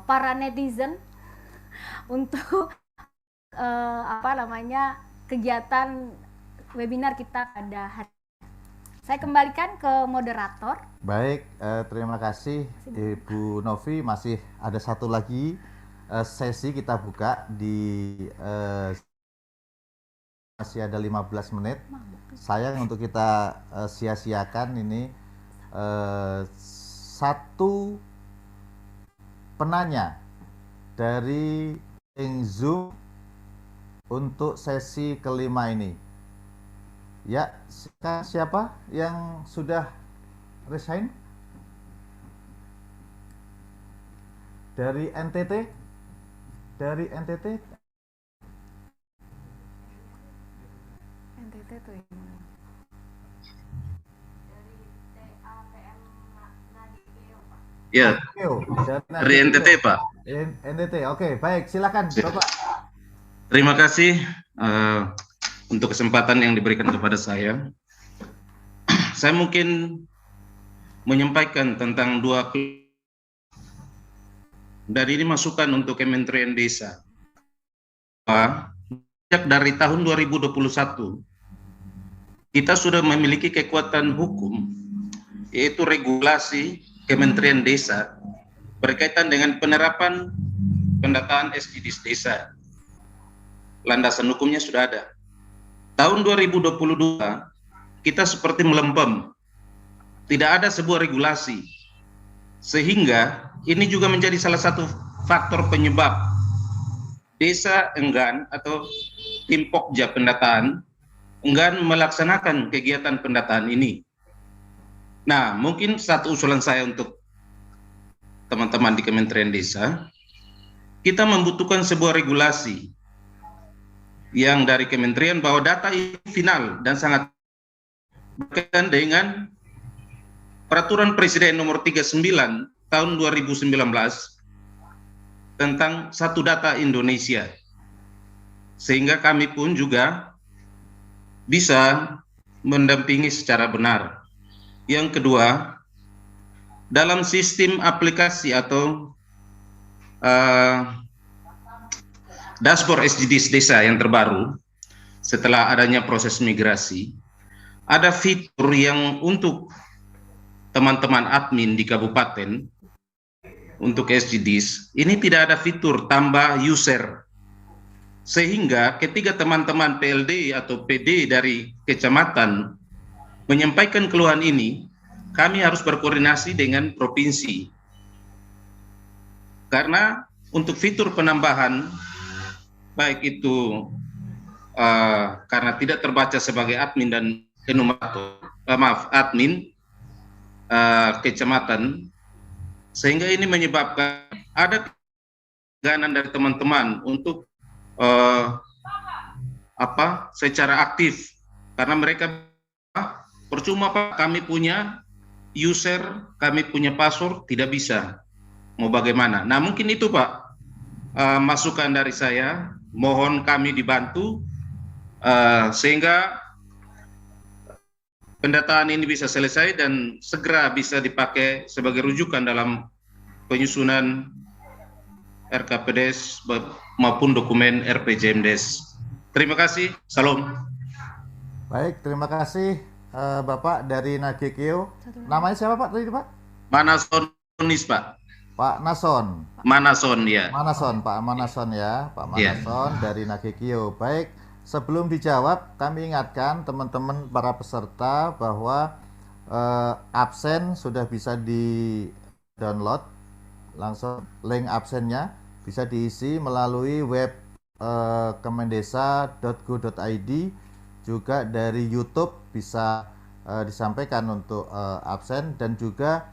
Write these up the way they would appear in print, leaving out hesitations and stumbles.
para netizen untuk kegiatan webinar kita pada hari. Saya kembalikan ke moderator. Baik, terima kasih Ibu Novi. Masih ada satu lagi sesi kita buka di masih ada 15 menit. Sayang untuk kita sia-siakan ini satu penanya dari Zoom untuk sesi kelima ini. Ya, siapa yang sudah resign? Dari NTT? Dari NTT? NTT tuh yang mana? Ya, dari NTT Pak. NTT, oke, baik, silakan Bapak. Terima kasih untuk kesempatan yang diberikan kepada saya. Saya mungkin menyampaikan tentang dua dan ini masukan untuk Kementerian Desa. Sejak dari tahun 2021 kita sudah memiliki kekuatan hukum, yaitu regulasi Kementerian Desa berkaitan dengan penerapan pendataan SDGs desa. Landasan hukumnya sudah ada. Tahun 2022 kita seperti melempem, tidak ada sebuah regulasi, sehingga ini juga menjadi salah satu faktor penyebab desa enggan atau tim Pokja pendataan enggan melaksanakan kegiatan pendataan ini. Nah, mungkin satu usulan saya untuk teman-teman di Kementerian Desa, kita membutuhkan sebuah regulasi yang dari kementerian bahwa data ini final dan sangat berkaitan dengan Peraturan Presiden nomor 39 tahun 2019 tentang satu data Indonesia, sehingga kami pun juga bisa mendampingi secara benar. Yang kedua, dalam sistem aplikasi atau dashboard SDGs desa yang terbaru setelah adanya proses migrasi, ada fitur yang untuk teman-teman admin di kabupaten untuk SDGs ini tidak ada fitur tambah user, sehingga ketika teman-teman PLD atau PD dari kecamatan menyampaikan keluhan ini, kami harus berkoordinasi dengan provinsi, karena untuk fitur penambahan baik itu karena tidak terbaca sebagai admin dan enumerator, admin kecamatan, sehingga ini menyebabkan ada keganan dari teman-teman untuk secara aktif, karena mereka percuma Pak, kami punya user, kami punya password, tidak bisa, mau bagaimana. Nah mungkin itu Pak masukan dari saya, mohon kami dibantu sehingga pendataan ini bisa selesai dan segera bisa dipakai sebagai rujukan dalam penyusunan RKPDes maupun dokumen RPJMDes. Terima kasih, salam. Baik, terima kasih Bapak dari Nagekeo. Namanya siapa Pak tadi Pak? Manasonis Pak. Pak Nason. Manason ya. Manason, Pak Manason ya, Pak Manason dari Nagekeo. Baik, sebelum dijawab, kami ingatkan teman-teman para peserta bahwa absen sudah bisa di-download, langsung link absennya bisa diisi melalui web kemendesa.go.id, juga dari YouTube bisa disampaikan untuk absen, dan juga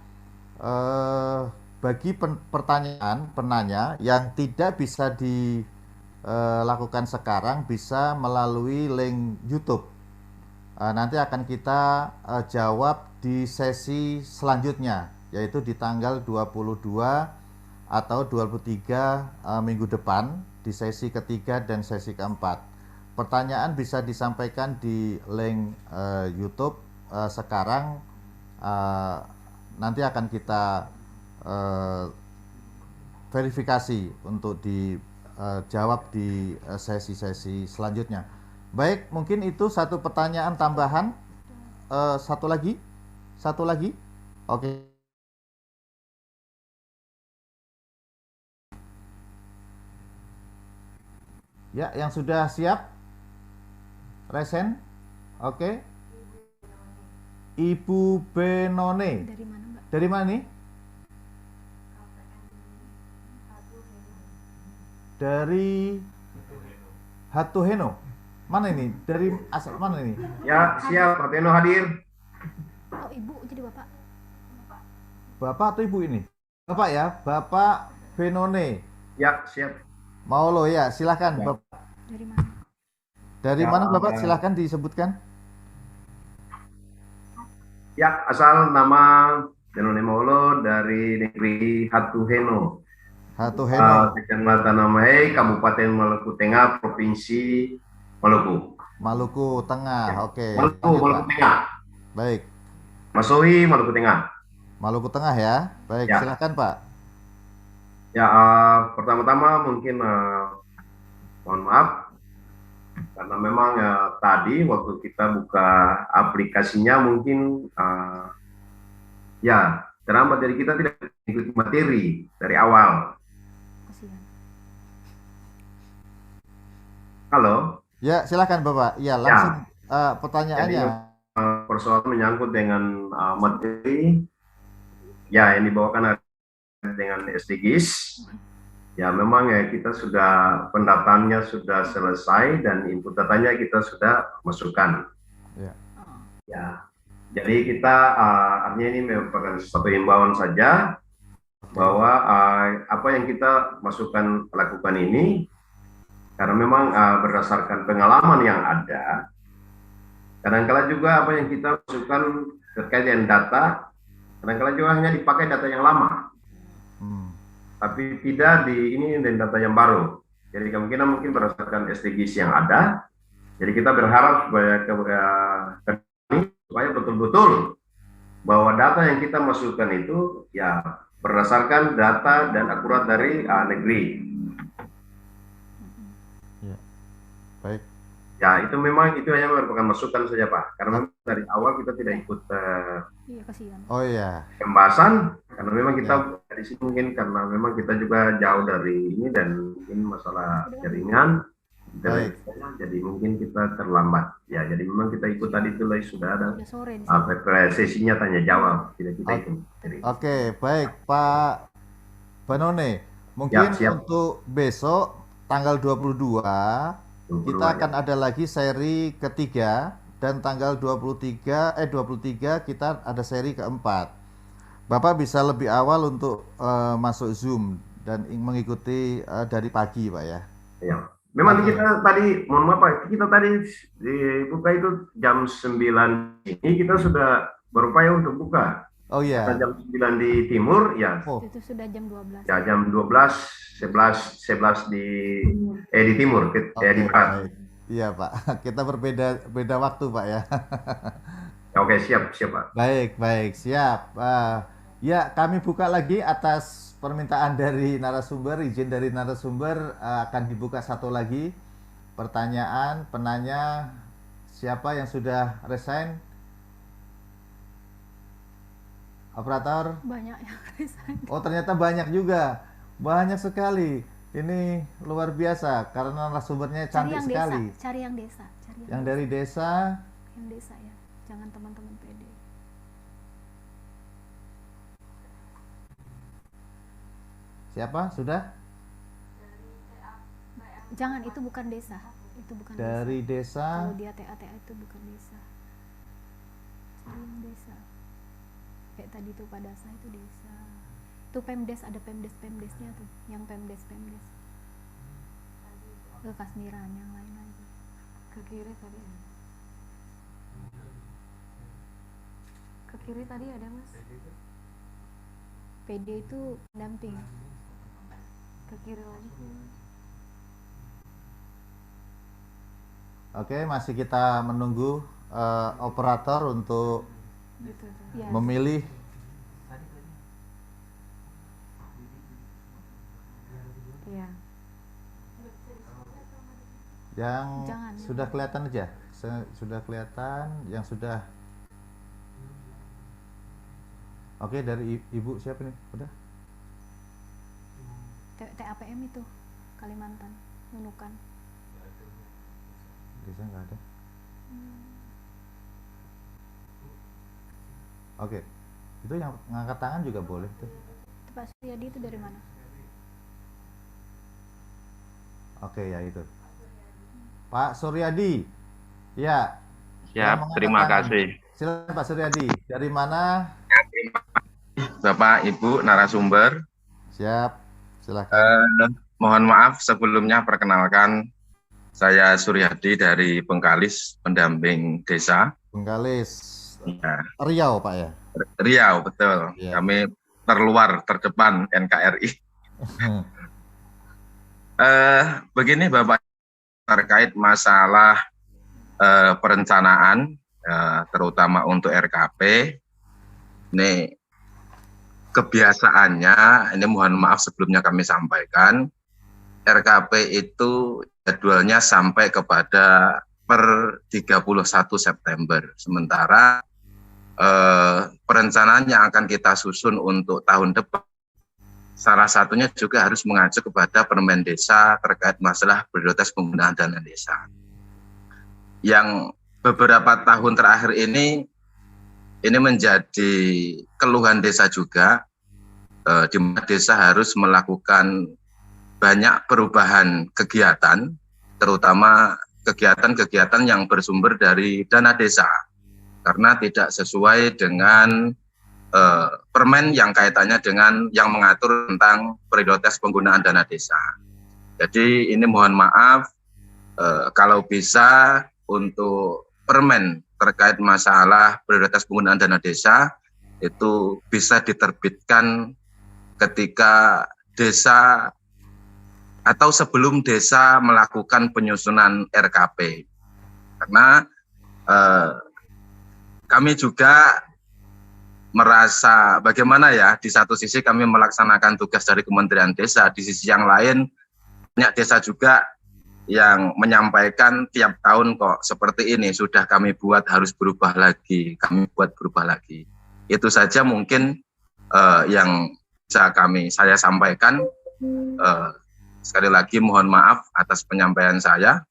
bagi pertanyaan penanya yang tidak bisa dilakukan sekarang bisa melalui link YouTube. Nanti akan kita jawab di sesi selanjutnya, yaitu di tanggal 22 atau 23 minggu depan, di sesi ketiga dan sesi keempat. Pertanyaan bisa disampaikan di link YouTube sekarang, nanti akan kita verifikasi untuk dijawab di sesi-sesi selanjutnya. Baik, mungkin itu satu pertanyaan tambahan. Satu lagi? Oke. Ya, yang sudah siap? Resen? Oke. Ibu Benone. Dari mana, Mbak? Dari mana nih? Dari Hatuheno. Mana ini? Dari asal mana ini? Ya, siap. Pak Teno hadir. Oh, Ibu jadi Bapak. Bapak atau Ibu ini? Bapak ya, Bapak Benone. Ya, siap. Maulo ya, silahkan Ya. Bapak. Dari mana? Dari Ya, mana Bapak? Silahkan disebutkan. Ya, asal nama Denone Maulo dari negeri Hatuheno. Hatuheno, Kecamatan Namahei, Kabupaten Maluku Tengah, Provinsi Maluku. Maluku Tengah. Ya. Oke. Maluku, Lanjut, Maluku Pak. Tengah. Baik. Masohi, Maluku Tengah. Maluku Tengah ya. Baik, Ya. silahkan Pak. Ya, pertama-tama mungkin mohon maaf karena memang tadi waktu kita buka aplikasinya mungkin ya terlambat, jadi kita tidak ikuti materi dari awal. Kasihan. Halo. Ya, silahkan Bapak. Ya, langsung pertanyaannya. Jadi persoalan menyangkut dengan materi ya yang dibawakan dengan SDGs. Ya memang ya kita sudah pendataannya sudah selesai dan input datanya kita sudah masukkan. Ya. Ya, jadi kita artinya ini merupakan satu himbauan saja bahwa apa yang kita masukkan lakukan ini karena memang berdasarkan pengalaman yang ada. Kadang-kala juga apa yang kita masukkan terkait dengan data, kadang-kala juga hanya dipakai data yang lama. Tapi tidak ini dan data yang baru. Jadi kemungkinan mungkin berdasarkan SDGs yang ada. Jadi kita berharap supaya betul-betul bahwa data yang kita masukkan itu ya berdasarkan data dan akurat dari negeri. Ya. Baik. Ya itu memang itu hanya merupakan masukan saja Pak. Karena memang dari awal kita tidak ikut Iya, kasihan. Oh iya. pembahasan karena memang kita dari sini mungkin karena memang kita juga jauh dari ini dan mungkin masalah jaringan jadi mungkin kita terlambat ya, jadi memang kita ikut tadi itu sudah ada Udah sore di sini. sesinya tanya jawab, tidak kita itu. Oke, baik Pak Benone. Mungkin siap. untuk besok tanggal 22 kita akan ada lagi seri ketiga dan tanggal 23 kita ada seri keempat. Bapak bisa lebih awal untuk masuk Zoom dan mengikuti dari pagi, Pak ya. Ya. Memang kita tadi, mohon maaf Pak, kita tadi dibuka itu jam 9 ini kita sudah berupaya untuk buka. Oh iya. Jam 9 di timur ya. Oh. Itu sudah jam 12. Ya jam 12, 11 di timur, di barat. Baik. Iya Pak, kita beda waktu Pak ya. Oke, siap Pak. Baik, siap. Ya, kami buka lagi atas permintaan dari narasumber, izin dari narasumber akan dibuka satu lagi pertanyaan penanya siapa yang sudah resign? Operator? Banyak yang resign. Oh, ternyata banyak juga. Banyak sekali. Ini luar biasa karena narasumbernya cantik sekali. Cari yang desa. Yang dari desa. Yang desa ya. Jangan teman-teman PD. Siapa? Sudah? Jangan, itu bukan desa. Itu bukan dari desa. Kalau dia TA itu bukan desa. Cari yang desa. Kayak tadi tuh pada saya itu desa. Tuh Pemdes, ada Pemdesnya tuh, yang Pemdes. Ke Kasmiran, yang lain lagi. Ke kiri tadi. Ke kiri tadi ada Mas. PD itu pendamping. Ke kiri lagi. Oke, masih kita menunggu operator untuk Ya. memilih Yang Jangan, sudah kelihatan aja. Sudah kelihatan, yang sudah. Oke, dari Ibu siapa nih? Udah? TAPM itu Kalimantan, Nunukan. Bisa nggak ada? Oke, itu yang ngangkat tangan juga boleh tuh. Itu Pak Suryadi itu dari mana? Oke ya itu. Pak Suryadi, ya. yang Siap, mengangkat terima tangan. kasih. Silakan Pak Suryadi. Dari mana? Bapak, Ibu, narasumber. Siap, silakan. Mohon maaf sebelumnya, perkenalkan saya Suryadi dari Bengkalis, pendamping desa. Bengkalis, Ya, Riau Pak ya. Riau, betul. Ya. Kami terluar, terdepan NKRI. Begini Bapak, terkait masalah perencanaan, terutama untuk RKP, ini kebiasaannya, ini mohon maaf sebelumnya kami sampaikan, RKP itu jadwalnya sampai kepada per 31 September. Sementara perencanaan yang akan kita susun untuk tahun depan, salah satunya juga harus mengacu kepada Permen Desa terkait masalah prioritas penggunaan dana desa. Yang beberapa tahun terakhir ini menjadi keluhan desa juga, di mana desa harus melakukan banyak perubahan kegiatan, terutama kegiatan-kegiatan yang bersumber dari dana desa, karena tidak sesuai dengan permen yang kaitannya dengan yang mengatur tentang prioritas penggunaan dana desa. Jadi ini mohon maaf, kalau bisa untuk permen terkait masalah prioritas penggunaan dana desa itu bisa diterbitkan ketika desa atau sebelum desa melakukan penyusunan RKP, karena kami juga merasa bagaimana ya, di satu sisi kami melaksanakan tugas dari Kementerian Desa, di sisi yang lain banyak desa juga yang menyampaikan tiap tahun kok seperti ini, sudah kami buat harus berubah lagi, kami buat berubah lagi. Itu saja mungkin yang bisa saya sampaikan. Sekali lagi mohon maaf atas penyampaian saya,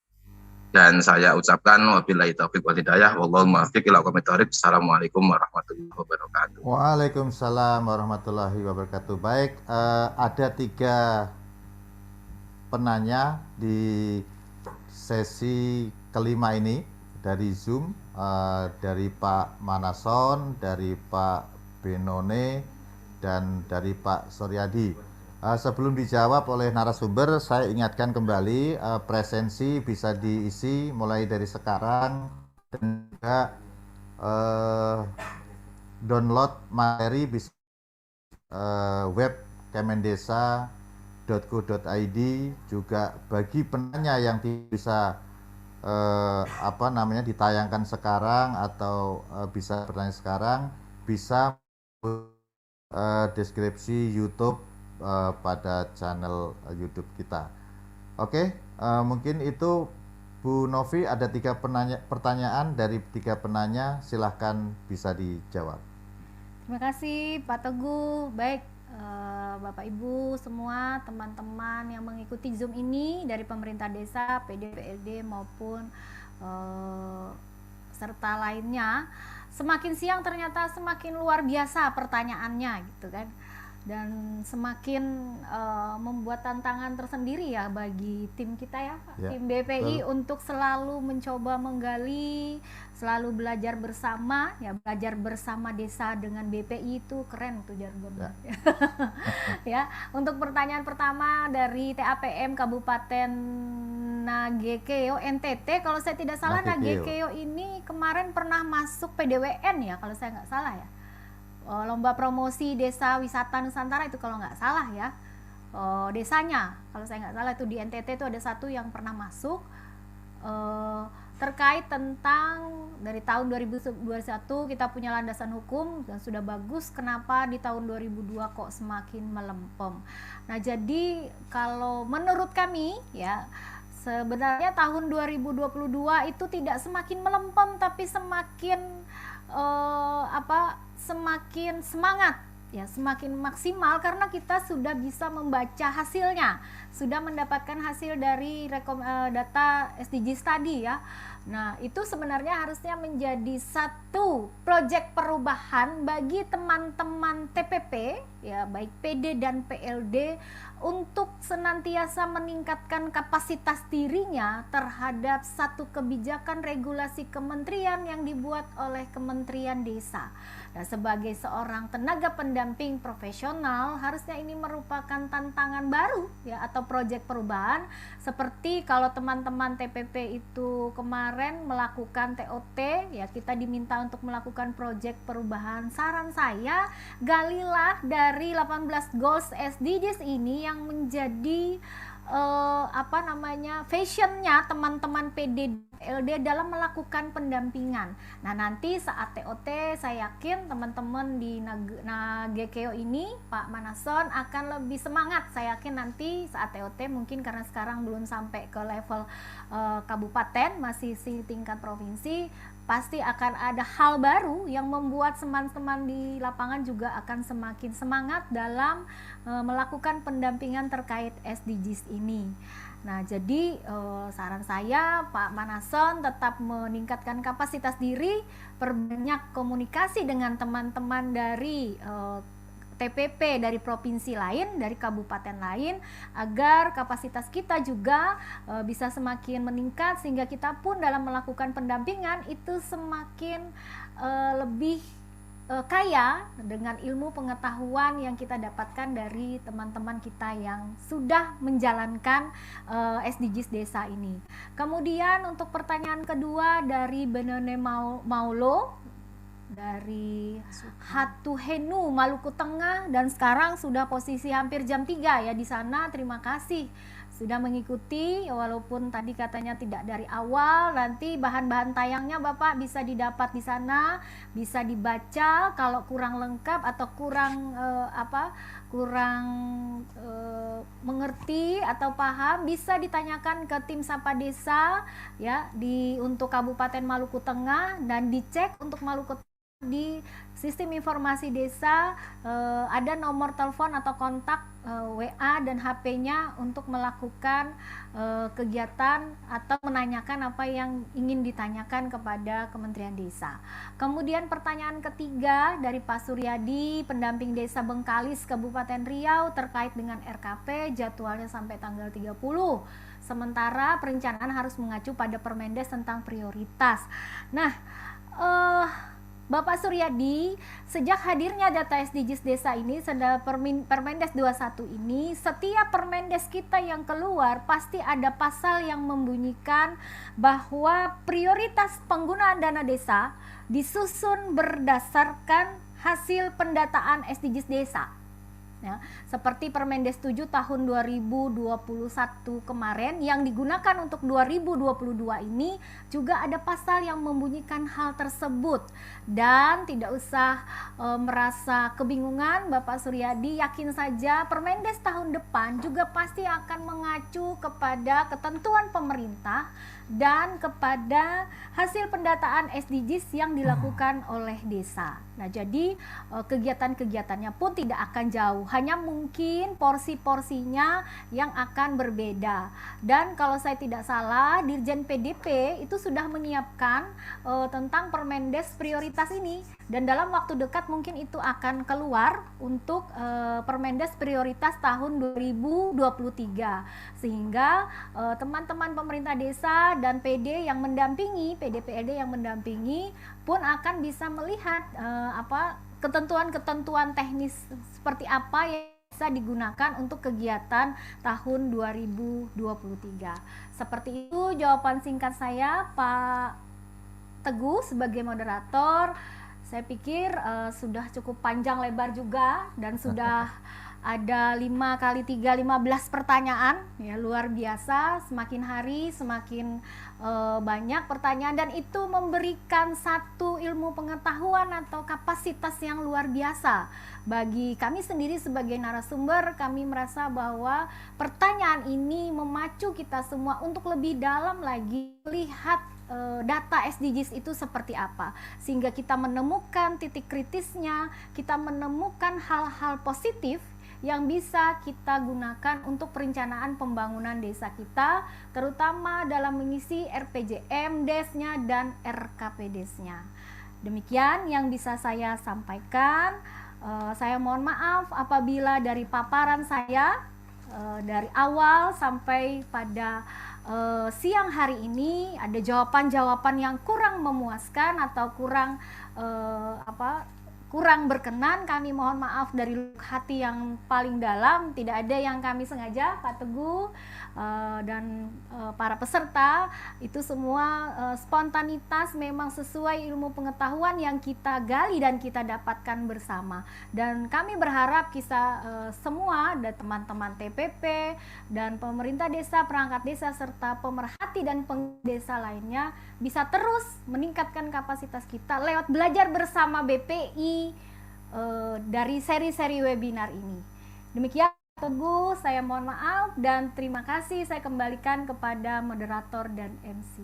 dan saya ucapkan wabillahi taufiq wal hidayah, wallahul muwaffiq ila aqwamit thoriq. Assalamualaikum warahmatullahi wabarakatuh. Waalaikumsalam warahmatullahi wabarakatuh. Baik, ada 3 penanya di sesi kelima ini dari Zoom, dari Pak Manason, dari Pak Benone, dan dari Pak Suryadi. Sebelum dijawab oleh narasumber, saya ingatkan kembali, presensi bisa diisi mulai dari sekarang, dan juga download materi bisa web kemendesa.go.id. Juga bagi penanya yang tidak bisa ditayangkan sekarang atau bisa bertanya sekarang, bisa deskripsi YouTube pada channel YouTube kita. Oke, mungkin itu Bu Novi, ada 3 pertanyaan dari 3 penanya, silahkan bisa dijawab. Terima kasih Pak Teguh. Baik, Bapak Ibu semua, teman-teman yang mengikuti Zoom ini dari pemerintah desa, PD, PLD maupun serta lainnya, semakin siang ternyata semakin luar biasa pertanyaannya gitu kan, dan semakin membuat tantangan tersendiri ya bagi tim kita ya, tim BPI untuk selalu mencoba menggali, selalu belajar bersama ya, belajar bersama desa dengan BPI itu keren tuh jargonnya. Ya, untuk pertanyaan pertama dari TAPM Kabupaten Nagekeo NTT, kalau saya tidak salah Nagekeo ini kemarin pernah masuk PDWN ya kalau saya nggak salah ya. Lomba promosi desa wisata Nusantara itu kalau nggak salah ya, desanya kalau saya nggak salah itu di NTT itu ada satu yang pernah masuk, terkait tentang dari tahun 2021 kita punya landasan hukum dan sudah bagus, kenapa di tahun 2002 kok semakin melempem. Nah jadi kalau menurut kami ya, sebenarnya tahun 2022 itu tidak semakin melempem tapi semakin semakin semangat ya, semakin maksimal karena kita sudah bisa membaca hasilnya, sudah mendapatkan hasil dari data SDGs tadi ya. Nah, itu sebenarnya harusnya menjadi satu proyek perubahan bagi teman-teman TPP ya, baik PD dan PLD, untuk senantiasa meningkatkan kapasitas dirinya terhadap satu kebijakan regulasi kementerian yang dibuat oleh Kementerian Desa. Nah, sebagai seorang tenaga pendamping profesional, harusnya ini merupakan tantangan baru ya, atau proyek perubahan. Seperti kalau teman-teman TPP itu kemarin melakukan TOT ya, kita diminta untuk melakukan proyek perubahan. Saran saya, galilah dari 18 goals SDGs ini yang menjadi fashionnya teman-teman PD LD dalam melakukan pendampingan. Nah, nanti saat TOT saya yakin teman-teman di Nagekeo ini, Pak Manason, akan lebih semangat. Saya yakin nanti saat TOT, mungkin karena sekarang belum sampai ke level kabupaten, masih tingkat provinsi, pasti akan ada hal baru yang membuat teman-teman di lapangan juga akan semakin semangat dalam melakukan pendampingan terkait SDGs ini. Nah, jadi saran saya, Pak Manason, tetap meningkatkan kapasitas diri, perbanyak komunikasi dengan teman-teman dari TPP dari provinsi lain, dari kabupaten lain, agar kapasitas kita juga bisa semakin meningkat, sehingga kita pun dalam melakukan pendampingan itu semakin lebih kaya dengan ilmu pengetahuan yang kita dapatkan dari teman-teman kita yang sudah menjalankan SDGs desa ini. Kemudian untuk pertanyaan kedua dari Benone Maulo dari Hatuhenu, Maluku Tengah, dan sekarang sudah posisi hampir jam 3 ya di sana. Terima kasih sudah mengikuti, walaupun tadi katanya tidak dari awal. Nanti bahan-bahan tayangnya Bapak bisa didapat di sana, bisa dibaca. Kalau kurang lengkap atau kurang mengerti atau paham, bisa ditanyakan ke tim Sapa Desa ya untuk Kabupaten Maluku Tengah, dan dicek untuk Maluku di sistem informasi desa ada nomor telepon atau kontak WA dan HP-nya untuk melakukan kegiatan atau menanyakan apa yang ingin ditanyakan kepada Kementerian Desa. Kemudian pertanyaan ketiga dari Pak Suryadi, pendamping Desa Bengkalis, Kabupaten Riau, terkait dengan RKP, jadwalnya sampai tanggal 30. Sementara perencanaan harus mengacu pada Permendes tentang prioritas. Nah, Bapak Suryadi, sejak hadirnya data SDGs desa ini, Permendes 21 ini, setiap Permendes kita yang keluar pasti ada pasal yang membunyikan bahwa prioritas penggunaan dana desa disusun berdasarkan hasil pendataan SDGs desa. Ya, seperti Permendes 7 tahun 2021 kemarin yang digunakan untuk 2022 ini juga ada pasal yang membunyikan hal tersebut. Dan tidak usah merasa kebingungan Bapak Suryadi, yakin saja Permendes tahun depan juga pasti akan mengacu kepada ketentuan pemerintah dan kepada hasil pendataan SDGs yang dilakukan oleh desa. Nah, jadi kegiatan-kegiatannya pun tidak akan jauh, hanya mungkin porsi-porsinya yang akan berbeda. Dan kalau saya tidak salah, Dirjen PDP itu sudah menyiapkan tentang Permendes prioritas ini, dan dalam waktu dekat mungkin itu akan keluar untuk Permendes prioritas tahun 2023, sehingga teman-teman pemerintah desa dan PD yang mendampingi, PD-PLD yang mendampingi pun akan bisa melihat ketentuan-ketentuan teknis seperti apa yang bisa digunakan untuk kegiatan tahun 2023. Seperti itu jawaban singkat saya, Pak Teguh, sebagai moderator. Saya pikir sudah cukup panjang lebar juga, dan sudah ada 5 kali 3 15 pertanyaan ya, luar biasa. Semakin hari semakin banyak pertanyaan, dan itu memberikan satu ilmu pengetahuan atau kapasitas yang luar biasa bagi kami sendiri sebagai narasumber. Kami merasa bahwa pertanyaan ini memacu kita semua untuk lebih dalam lagi lihat data SDGs itu seperti apa, sehingga kita menemukan titik kritisnya, kita menemukan hal-hal positif yang bisa kita gunakan untuk perencanaan pembangunan desa kita, terutama dalam mengisi RPJM DES-nya dan RKPDES-nya. Demikian yang bisa saya sampaikan. Saya mohon maaf apabila dari paparan saya dari awal sampai pada siang hari ini ada jawaban-jawaban yang kurang memuaskan atau kurang kurang berkenan. Kami mohon maaf dari lubuk hati yang paling dalam. Tidak ada yang kami sengaja, Pak Teguh dan para peserta. Itu semua spontanitas, memang sesuai ilmu pengetahuan yang kita gali dan kita dapatkan bersama. Dan kami berharap kita semua, dan teman-teman TPP dan pemerintah desa, perangkat desa, serta pemerhati dan desa lainnya bisa terus meningkatkan kapasitas kita lewat belajar bersama BPI dari seri-seri webinar ini. Demikian Teguh, saya mohon maaf dan terima kasih. Saya kembalikan kepada moderator dan MC.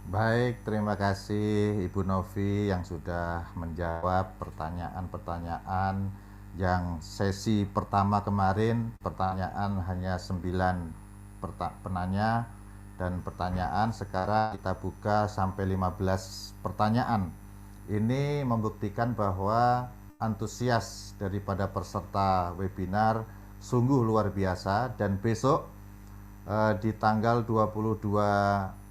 Baik, terima kasih Ibu Novi yang sudah menjawab pertanyaan-pertanyaan yang sesi pertama kemarin. Pertanyaan hanya 9 penanya, dan pertanyaan sekarang kita buka sampai 15 pertanyaan. Ini membuktikan bahwa antusias daripada peserta webinar sungguh luar biasa, dan besok di tanggal 22